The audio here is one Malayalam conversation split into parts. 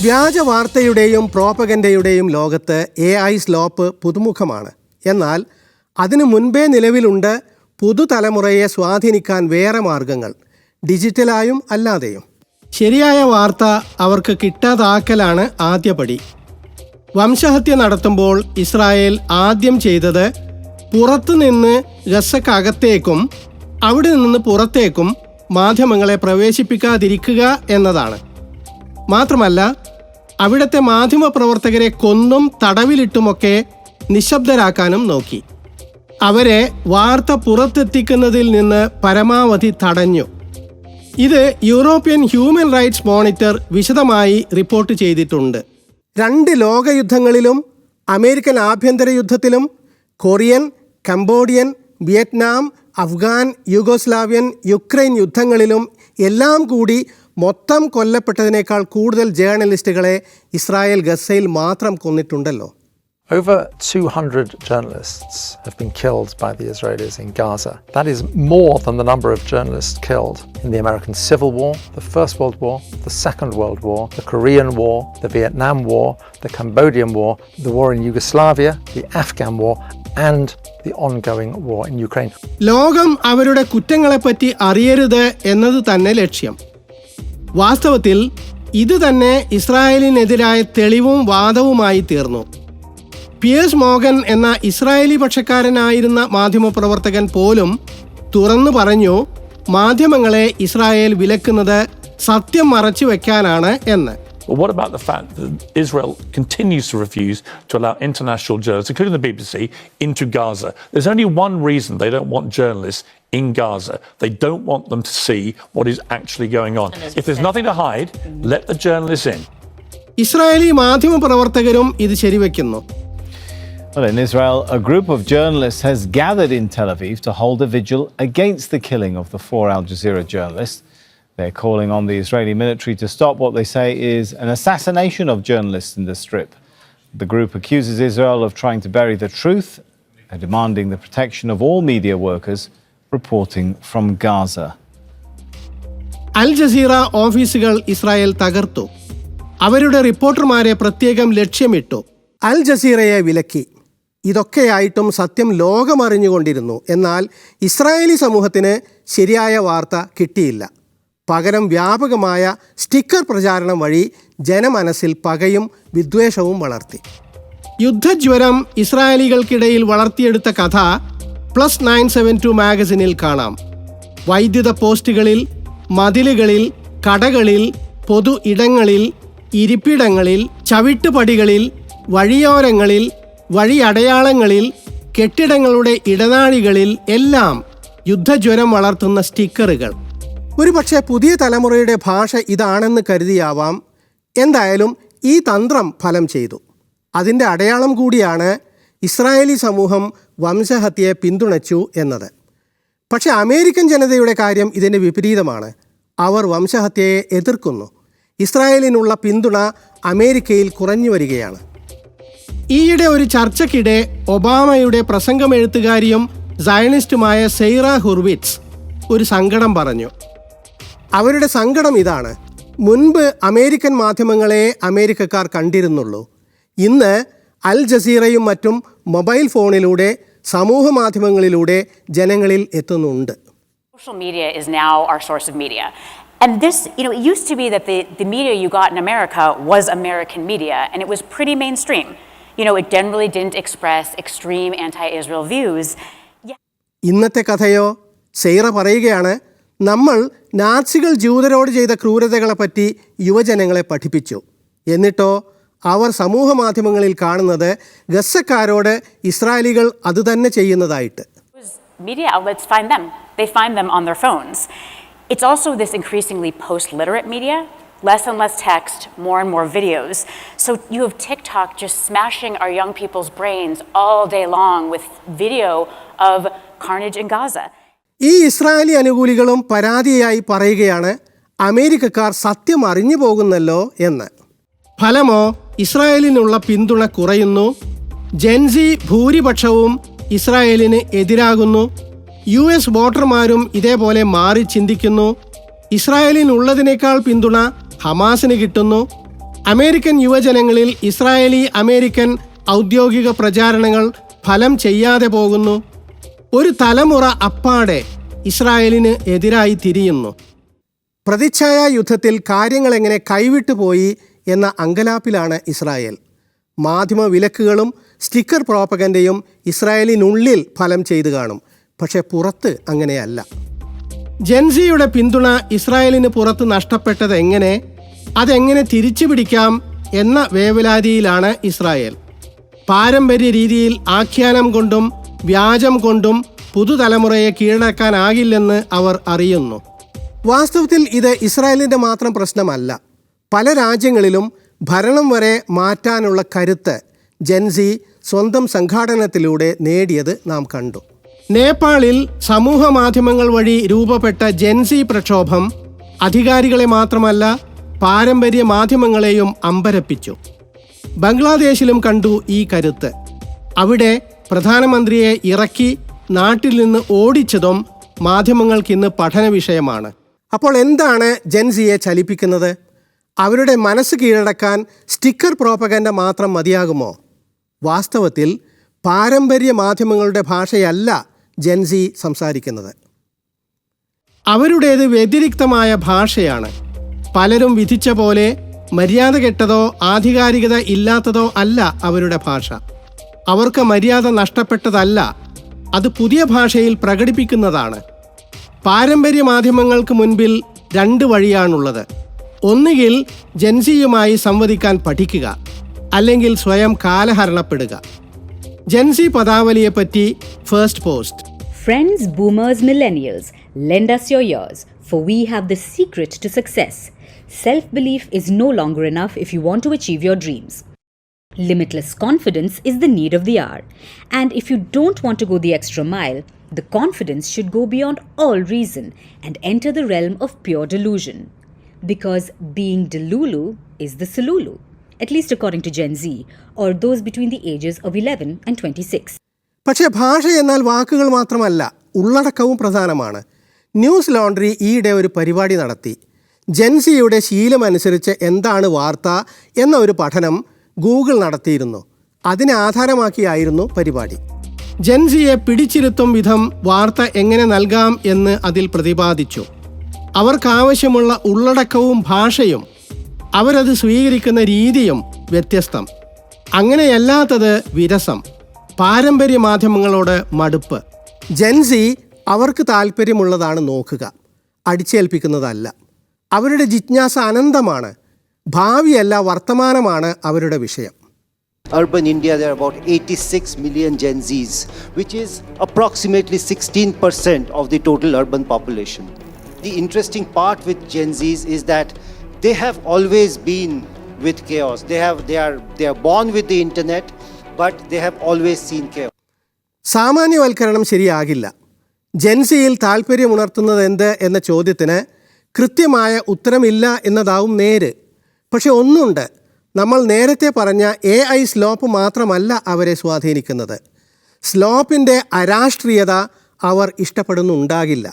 വ്യാജ വാർത്തയുടെയും പ്രോപ്പഗൻഡയുടെയും ലോകത്ത് AI സ്ലോപ്പ് പുതുമുഖമാണ്. എന്നാൽ അതിനു മുൻപേ നിലവിലുണ്ട് പുതുതലമുറയെ സ്വാധീനിക്കാൻ വേറെ മാർഗങ്ങൾ, ഡിജിറ്റലായും അല്ലാതെയും. ശരിയായ വാർത്ത അവർക്ക് കിട്ടാതാക്കലാണ് ആദ്യപടി. വംശഹത്യ നടത്തുമ്പോൾ ഇസ്രായേൽ ആദ്യം ചെയ്തത് പുറത്തുനിന്ന് ഗസക്കകത്തേക്കും അവിടെ നിന്ന് പുറത്തേക്കും മാധ്യമങ്ങളെ പ്രവേശിപ്പിക്കാതിരിക്കുക എന്നതാണ്. മാത്രമല്ല, അവിടുത്തെ മാധ്യമപ്രവർത്തകരെ കൊന്നും തടവിലിട്ടുമൊക്കെ നിശബ്ദരാക്കാനും നോക്കി. അവരെ വാർത്ത പുറത്തെത്തിക്കുന്നതിൽ നിന്ന് പരമാവധി തടഞ്ഞു. ഇത് യൂറോപ്യൻ ഹ്യൂമൻ റൈറ്റ്സ് മോണിറ്റർ വിശദമായി റിപ്പോർട്ട് ചെയ്തിട്ടുണ്ട്. 2 ലോകയുദ്ധങ്ങളിലും അമേരിക്കൻ ആഭ്യന്തര യുദ്ധത്തിലും Korean, Cambodian, Vietnam, Afghan, Yugoslavian, Ukraine യുദ്ധങ്ങളിലും എല്ലാം കൂടി മൊത്തം കൊല്ലപ്പെട്ടതിനേക്കാൾ കൂടുതൽ ജേർണലിസ്റ്റുകളെ ഇസ്രായേൽ ഗസയിൽ മാത്രം കൊന്നിട്ടുണ്ടല്ലോ. Over 200 journalists have been killed by the Israelis in Gaza. That is more than the number of journalists killed in the American Civil War, the First World War, the Second World War, the Korean War, the Vietnam War, the Cambodian War, the war in Yugoslavia, the Afghan War, and the ongoing war in Ukraine. ലോകം അവരുടെ കുറ്റങ്ങളെപ്പറ്റി അറിയരുത് എന്നത് തന്നെ ലക്ഷ്യം. വാസ്തവത്തിൽ ഇത് തന്നെ ഇസ്രായേലിനെതിരായ തെളിവും വാദവുമായി തീർന്നു. പിയേഴ്സ് മോർഗൻ എന്ന ഇസ്രായേലി പക്ഷക്കാരനായിരുന്ന മാധ്യമപ്രവർത്തകൻ പോലും തുറന്നു പറഞ്ഞു, മാധ്യമങ്ങളെ ഇസ്രായേൽ വിലക്കുന്നത് സത്യം മറച്ചു വെക്കാനാണ് എന്ന്. Well, what about the fact that Israel continues to refuse to allow international journalists, including the BBC, into Gaza? There's only one reason they don't want journalists in Gaza. They don't want them to see what is actually going on. If there's nothing to hide, let the journalists in. Israeli മാധ്യമപ്രവർത്തകരും ഇത് ശരിവെക്കുന്നു. Well, in Israel, a group of journalists has gathered in Tel Aviv to hold a vigil against the killing of the 4 Al Jazeera journalists. They're calling on the Israeli military to stop what they say is an assassination of journalists in the Strip. The group accuses Israel of trying to bury the truth and demanding the protection of all media workers reporting from Gaza. Al Jazeera ഓഫീസുകൾ ഇസ്രായേൽ തകർത്തു. അവരുടെ റിപ്പോർട്ടർമാരെ പ്രത്യേകം ലക്ഷ്യമിട്ടു. അൽ ജസീറയെ വിലക്കി. ഇതൊക്കെയായിട്ടും സത്യം ലോകമറിഞ്ഞുകൊണ്ടിരുന്നു. എന്നാൽ ഇസ്രായേലി സമൂഹത്തിന് ശരിയായ വാർത്ത കിട്ടിയില്ല. പകരം വ്യാപകമായ സ്റ്റിക്കർ പ്രചാരണം വഴി ജനമനസ്സിൽ പകയും വിദ്വേഷവും വളർത്തി. യുദ്ധജ്വരം ഇസ്രായേലികൾക്കിടയിൽ വളർത്തിയെടുത്ത കഥ +972 മാഗസിനിൽ കാണാം. വൈദ്യുത പോസ്റ്റുകളിൽ, മതിലുകളിൽ, കടകളിൽ, പൊതു ഇടങ്ങളിൽ, ഇരിപ്പിടങ്ങളിൽ, ചവിട്ടുപടികളിൽ, വഴിയോരങ്ങളിൽ, വഴിയടയാളങ്ങളിൽ, കെട്ടിടങ്ങളുടെ ഇടനാഴികളിൽ എല്ലാം യുദ്ധജ്വരം വളർത്തുന്ന സ്റ്റിക്കറുകൾ. ഒരുപക്ഷെ പുതിയ തലമുറയുടെ ഭാഷ ഇതാണെന്ന് കരുതിയാവാം. എന്തായാലും ഈ തന്ത്രം ഫലം ചെയ്തു. അതിൻ്റെ അടയാളം കൂടിയാണ് ഇസ്രായേലി സമൂഹം വംശഹത്യയെ പിന്തുണച്ചു എന്നത്. പക്ഷേ അമേരിക്കൻ ജനതയുടെ കാര്യം ഇതിൻ്റെ വിപരീതമാണ്. അവർ വംശഹത്യയെ എതിർക്കുന്നു. ഇസ്രായേലിനുള്ള പിന്തുണ അമേരിക്കയിൽ കുറഞ്ഞു വരികയാണ്. ഈയിടെ ഒരു ചർച്ചയ്ക്കിടെ ഒബാമയുടെ പ്രസംഗമെഴുത്തുകാരിയും സയനിസ്റ്റുമായ സെയ്റ ഹുർവിറ്റ്സ് ഒരു സങ്കടം പറഞ്ഞു. അവരുടെ സങ്കടം ഇതാണ്: മുൻപ് അമേരിക്കൻ മാധ്യമങ്ങളെ അമേരിക്കക്കാർ കണ്ടിരുന്നുള്ളൂ. ഇന്ന് അൽ ജസീറയും മറ്റും മൊബൈൽ ഫോണിലൂടെ, സമൂഹ മാധ്യമങ്ങളിലൂടെ ജനങ്ങളിൽ എത്തുന്നുണ്ട്. Social media is now our source of media. And this, it used to be that the media you got in America was American media, and it was pretty mainstream. It generally didn't express extreme anti-Israel views. ഇന്നത്തെ കഥയോ? സെയ്റ പറയുകയാണ്, നമ്മൾ നാസികൾ ജൂതരോട് ചെയ്ത ക്രൂരതകളെപ്പറ്റി യുവജനങ്ങളെ പഠിപ്പിച്ചു. എന്നിട്ടോ അവർ സമൂഹ മാധ്യമങ്ങളിൽ കാണുന്നത് ഗസക്കാരോട് ഇസ്രായേലികൾ അതുതന്നെ ചെയ്യുന്നതായിട്ട്. Media outlets find them. They find them on their phones. It's also this increasingly post-literate media. Less and less text, more and more videos. So you have TikTok just smashing our young people's brains all day long with video of carnage in Gaza. ഈ ഇസ്രായേലി അനുകൂലികളും പരാതിയായി പറയുകയാണ്, അമേരിക്കക്കാർ സത്യം അറിഞ്ഞു പോകുന്നല്ലോ എന്ന്. ഫലമോ ഇസ്രായേലിനുള്ള പിന്തുണ കുറയുന്നു. ജെൻസി ഭൂരിപക്ഷവും ഇസ്രായേലിന് എതിരാകുന്നു. US വോട്ടർമാരും ഇതേപോലെ മാറി ചിന്തിക്കുന്നു. ഇസ്രായേലിനുള്ളതിനേക്കാൾ പിന്തുണ ഹമാസിന് കിട്ടുന്നു. അമേരിക്കൻ യുവജനങ്ങളിൽ ഇസ്രായേലി അമേരിക്കൻ ഔദ്യോഗിക പ്രചാരണങ്ങൾ ഫലം ചെയ്യാതെ പോകുന്നു. ഒരു തലമുറ അപ്പാടെ ഇസ്രായേലിന് എതിരായി തിരിയുന്നു. പ്രതിച്ഛായ യുദ്ധത്തിൽ കാര്യങ്ങൾ എങ്ങനെ കൈവിട്ടുപോയി എന്ന അങ്കലാപ്പിലാണ് ഇസ്രായേൽ. മാധ്യമ വിലക്കുകളും സ്റ്റിക്കർ പ്രോപ്പഗൻഡയും ഇസ്രായേലിനുള്ളിൽ ഫലം ചെയ്തു കാണും. പക്ഷെ പുറത്ത് അങ്ങനെയല്ല. ജെൻസിയുടെ പിന്തുണ ഇസ്രായേലിന് പുറത്ത് നഷ്ടപ്പെട്ടത് എങ്ങനെ, അതെങ്ങനെ തിരിച്ചു പിടിക്കാം എന്ന വേവലാതിയിലാണ് ഇസ്രായേൽ. പാരമ്പര്യ രീതിയിൽ ആഖ്യാനം കൊണ്ടും വ്യാജം കൊണ്ടും പുതുതലമുറയെ കീഴടക്കാനാകില്ലെന്ന് അവർ അറിയുന്നു. വാസ്തവത്തിൽ ഇത് ഇസ്രായേലിൻ്റെ മാത്രം പ്രശ്നമല്ല. പല രാജ്യങ്ങളിലും ഭരണം വരെ മാറ്റാനുള്ള കരുത്ത് ജെൻസി സ്വന്തം സംഘാടനത്തിലൂടെ നേടിയത് നാം കണ്ടു. നേപ്പാളിൽ സമൂഹ മാധ്യമങ്ങൾ വഴി രൂപപ്പെട്ട ജെൻസി പ്രക്ഷോഭം അധികാരികളെ മാത്രമല്ല പാരമ്പര്യ മാധ്യമങ്ങളെയും അമ്പരപ്പിച്ചു. ബംഗ്ലാദേശിലും കണ്ടു ഈ കരുത്ത്. അവിടെ പ്രധാനമന്ത്രിയെ ഇറക്കി നാട്ടിൽ നിന്ന് ഓടിച്ചതും മാധ്യമങ്ങൾക്കിന്ന് പഠന വിഷയമാണ്. അപ്പോൾ എന്താണ് ജെൻസിയെ ചലിപ്പിക്കുന്നത്? അവരുടെ മനസ്സ് കീഴടക്കാൻ സ്റ്റിക്കർ പ്രോപ്പഗൻഡ മാത്രം മതിയാകുമോ? വാസ്തവത്തിൽ പാരമ്പര്യ മാധ്യമങ്ങളുടെ ഭാഷയല്ല ജെൻസി സംസാരിക്കുന്നത്. അവരുടേത് വ്യതിരിക്തമായ ഭാഷയാണ്. പലരും വിധിച്ച പോലെ മര്യാദ കെട്ടതോ ആധികാരികത ഇല്ലാത്തതോ അല്ല അവരുടെ ഭാഷ. അവർക്ക് മര്യാദ നഷ്ടപ്പെട്ടതല്ല, അത് പുതിയ ഭാഷയിൽ പ്രകടിപ്പിക്കുന്നതാണ്. പാരമ്പര്യ മാധ്യമങ്ങൾക്ക് മുൻപിൽ രണ്ട് വഴിയാണുള്ളത്. ഒന്നുകിൽ ജെൻസിയുമായി സംവദിക്കാൻ പഠിക്കുക, അല്ലെങ്കിൽ സ്വയം കാലഹരണപ്പെടുക. ജെൻസി പദാവലിയെപ്പറ്റി first post. Friends, boomers, millennials, lend us your ears, for we have the secret to success. Self-belief is no longer enough if you want to achieve your dreams. Limitless confidence is the need of the hour. And if you don't want to go the extra mile, the confidence should go beyond all reason and enter the realm of pure delusion. Because being delulu is the Sululu, at least according to Gen Z, or those between the ages of 11 and 26. പക്ഷേ ഭാഷ എന്നാൽ വാക്കുകൾ മാത്രമല്ല, ഉള്ളടക്കവും പ്രധാനമാണ്. ന്യൂസ് ലോണ്ടറി ഈയിടെ ഒരു പരിപാടി നടത്തി. ജെൻസിയുടെ ശീലമനുസരിച്ച് എന്താണ് വാർത്ത എന്ന ഒരു പഠനം ഗൂഗിൾ നടത്തിയിരുന്നു. അതിനെ ആധാരമാക്കിയായിരുന്നു പരിപാടി. ജെൻസിയെ പിടിച്ചിരുത്തും വിധം വാർത്ത എങ്ങനെ നൽകാം എന്ന് അതിൽ പ്രതിപാദിച്ചു. അവർക്കാവശ്യമുള്ള ഉള്ളടക്കവും ഭാഷയും അവരത് സ്വീകരിക്കുന്ന രീതിയും വ്യത്യസ്തം. അങ്ങനെയല്ലാത്തത് വിരസം, പാരമ്പര്യ മാധ്യമങ്ങളോട് മടുപ്പ്. ജെൻസി അവർക്ക് താല്പര്യമുള്ളതാണ് നോക്കുക, അടിച്ചേൽപ്പിക്കുന്നതല്ല. അവരുടെ ജിജ്ഞാസ അനന്തമാണ്. ഭാവിയല്ല, വർത്തമാനമാണ് അവരുടെ വിഷയം. Urban India, there are about 86 million Gen Zs, which is approximately 16% of the total urban population. The interesting part with Gen Zs is that they have always been with chaos. They are born with the internet, but they have always seen chaos. സാമാന്യവൽക്കരണം ശരിയാകില്ല. ജെൻസിയിൽ താല്പര്യമുണർത്തുന്നത് എന്ത് എന്ന ചോദ്യത്തിന് കൃത്യമായ ഉത്തരമില്ല എന്നതാവും നേര്. പക്ഷെ ഒന്നുണ്ട്, നമ്മൾ നേരത്തെ പറഞ്ഞ AI സ്ലോപ്പ് മാത്രമല്ല അവരെ സ്വാധീനിക്കുന്നത്. സ്ലോപ്പിൻ്റെ അരാഷ്ട്രീയത അവർ ഇഷ്ടപ്പെടുന്നുണ്ടാകില്ല.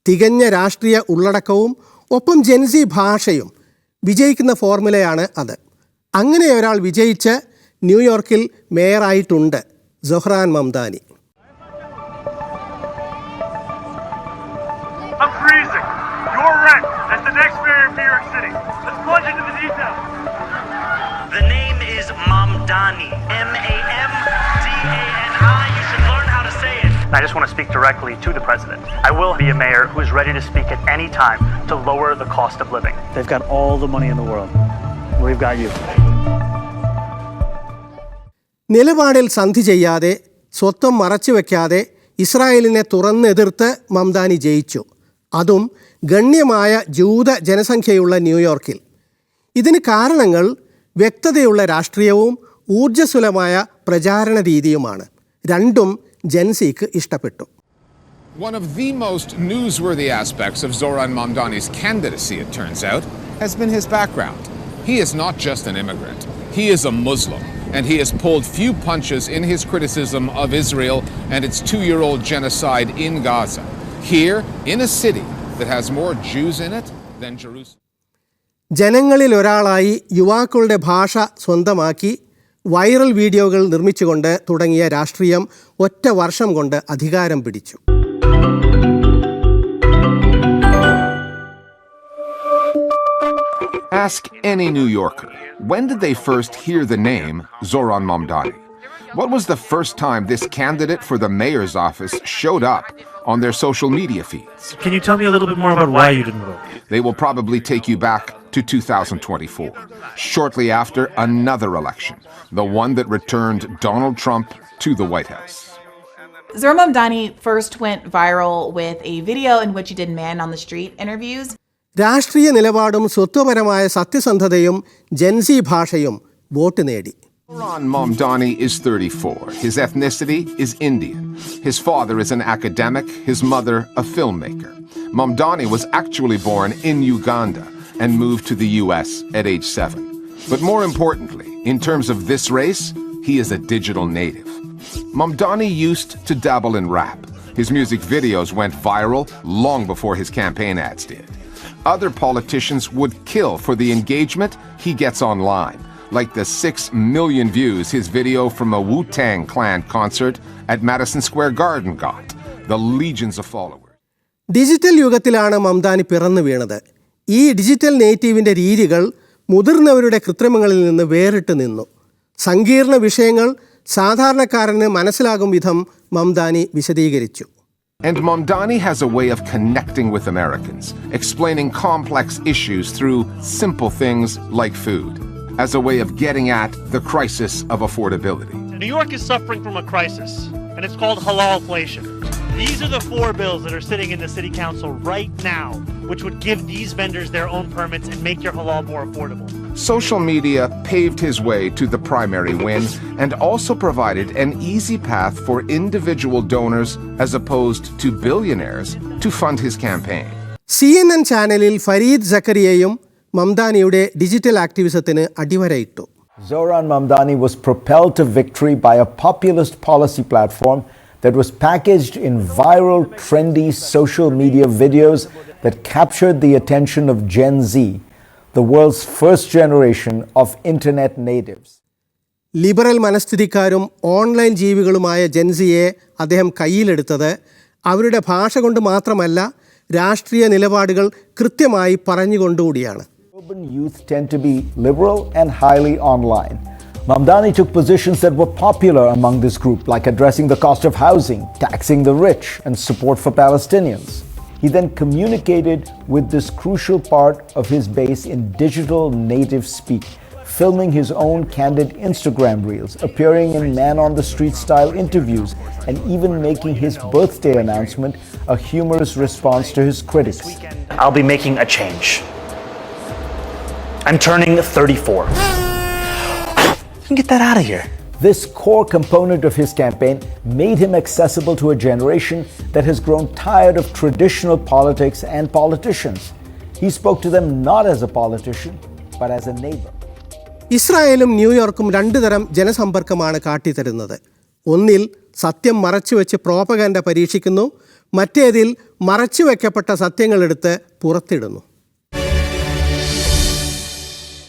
തികഞ്ഞ രാഷ്ട്രീയ ഉള്ളടക്കവും ഒപ്പം ജെൻസി ഭാഷയും വിജയിക്കുന്ന ഫോർമുലയാണ് അത്. അങ്ങനെ ഒരാൾ വിജയിച്ച് ന്യൂയോർക്കിൽ മേയറായിട്ടുണ്ട്, Zohran Mamdani. I'm freezing. You're right. As the next mayor of New York City. Let's plunge into the details. The name is Mamdani. M-A-M-D-A-N-I. You should learn how to say it. I just want to speak directly to the president. I will be a mayor who is ready to speak at any time to lower the cost of living. They've got all the money in the world. We've got you. നിലപാടിൽ സന്ധി ചെയ്യാതെ, സ്വത്വം മറച്ചു വയ്ക്കാതെ ഇസ്രായേലിനെ തുറന്നെതിർത്ത് മംദാനി ജയിച്ചു. അതും ഗണ്യമായ ജൂത ജനസംഖ്യയുള്ള ന്യൂയോർക്കിൽ. ഇതിന് കാരണങ്ങൾ വ്യക്തതയുള്ള രാഷ്ട്രീയവും ഊർജ്ജസ്വലമായ പ്രചാരണ രീതിയുമാണ്. രണ്ടും ജെൻസിക്ക് ഇഷ്ടപ്പെട്ടു. One of the most newsworthy aspects of Zoran Mamdani's candidacy, it turns out, has been his background. He is not just an immigrant. He is a Muslim, and he has pulled few punches in his criticism of Israel and its 2-year-old genocide in Gaza. Here, in a city that has more Jews in it than Jerusalem. ജനങ്ങളിൽ ഒരാളായി യുവാക്കളുടെ ഭാഷ സ്വന്തമാക്കി വൈറൽ വീഡിയോകൾ നിർമ്മിച്ചുകൊണ്ട് തുടങ്ങിയ രാഷ്ട്രീയം ഒറ്റ വർഷം കൊണ്ട് അധികാരം പിടിച്ചു. Ask any New Yorker, when did they first hear the name Zoran Mamdani? What was the first time this candidate for the mayor's office showed up on their social media feeds? Can you tell me a little bit more about why you didn't vote? They will probably take you back to 2024, shortly after another election, the one that returned Donald Trump to the White House. Zoran Mamdani first went viral with a video in which he did man on the street interviews. രാഷ്ട്രീയ നിലപാടും സ്വത്വപരമായ സത്യസന്ധതയും ജൻസി ഭാഷയും വോട്ട് നേടി. Zoran Mamdani is 34. His ethnicity is Indian. His father is an academic, his mother a filmmaker. Mamdani was actually born in Uganda and moved to the US at age 7. But more importantly, in terms of this race, he is a digital native. Mamdani used to dabble in rap. His music videos went viral long before his campaign ads did. Other politicians would kill for the engagement he gets online, like the 6 million views his video from a Wu-Tang Clan concert at Madison Square Garden got, the legions of followers. Digital യുഗത്തിലാണ് മംദാനി പിറന്നു വീണത്. ഈ ഡിജിറ്റൽ നേറ്റീവിൻ്റെ രീതികൾ മുതിർന്നവരുടെ കൃത്രിമങ്ങളിൽ നിന്ന് വേറിട്ട് നിന്നു. സങ്കീർണ വിഷയങ്ങൾ സാധാരണക്കാരന് മനസ്സിലാകും വിധം മംദാനി വിശദീകരിച്ചു. And Mamdani has a way of connecting with Americans, explaining complex issues through simple things like food, as a way of getting at the crisis of affordability. New York is suffering from a crisis, and it's called halalflation. These are the 4 bills that are sitting in the city council right now, which would give these vendors their own permits and make your halal more affordable. Social media paved his way to the primary win and also provided an easy path for individual donors as opposed to billionaires to fund his campaign. CNN ചാനലിൽ ഫരീദ് സക്കരിയയും മംദാനിയുടെ ഡിജിറ്റൽ ആക്ടിവിസത്തിന് അടിവരയിട്ടു. Zoran Mamdani was propelled to victory by a populist policy platform that was packaged in viral, trendy social media videos that captured the attention of Gen Z, the world's first generation of internet natives. Liberal മനസ്ഥിതിക്കാരും ഓൺലൈൻ ജീവികളുമായ ജൻസിയെ അദ്ദേഹം കയ്യിലെടുത്തത് അവരുടെ ഭാഷ കൊണ്ട് മാത്രമല്ല, രാഷ്ട്രീയ നിലപാടുകൾ കൃത്യമായി പറഞ്ഞുകൊണ്ടുകൂടിയാണ്. Urban youth tend to be liberal and highly online. Mamdani took positions that were popular among this group, like addressing the cost of housing, taxing the rich, and support for Palestinians. He then communicated with this crucial part of his base in digital native speak, filming his own candid Instagram reels, appearing in man-on-the-street style interviews, and even making his birthday announcement a humorous response to his critics. I'll be making a change. I'm turning 34. Get that out of here. This core component of his campaign made him accessible to a generation that has grown tired of traditional politics and politicians. He spoke to them not as a politician, but as a neighbor. ഇസ്രായേലും ന്യൂയോർക്കും 2 തരം ജനസമ്പർക്കമാണ് കാട്ടിത്തരുന്നത്. ഒന്നിൽ സത്യം മറച്ചുവെച്ച് പ്രോപ്പഗൻഡ പരീക്ഷിക്കുന്നു, മറ്റേതിൽ മറച്ചുവെക്കപ്പെട്ട സത്യങ്ങളെടുത്ത് പുറത്തിടുന്നു.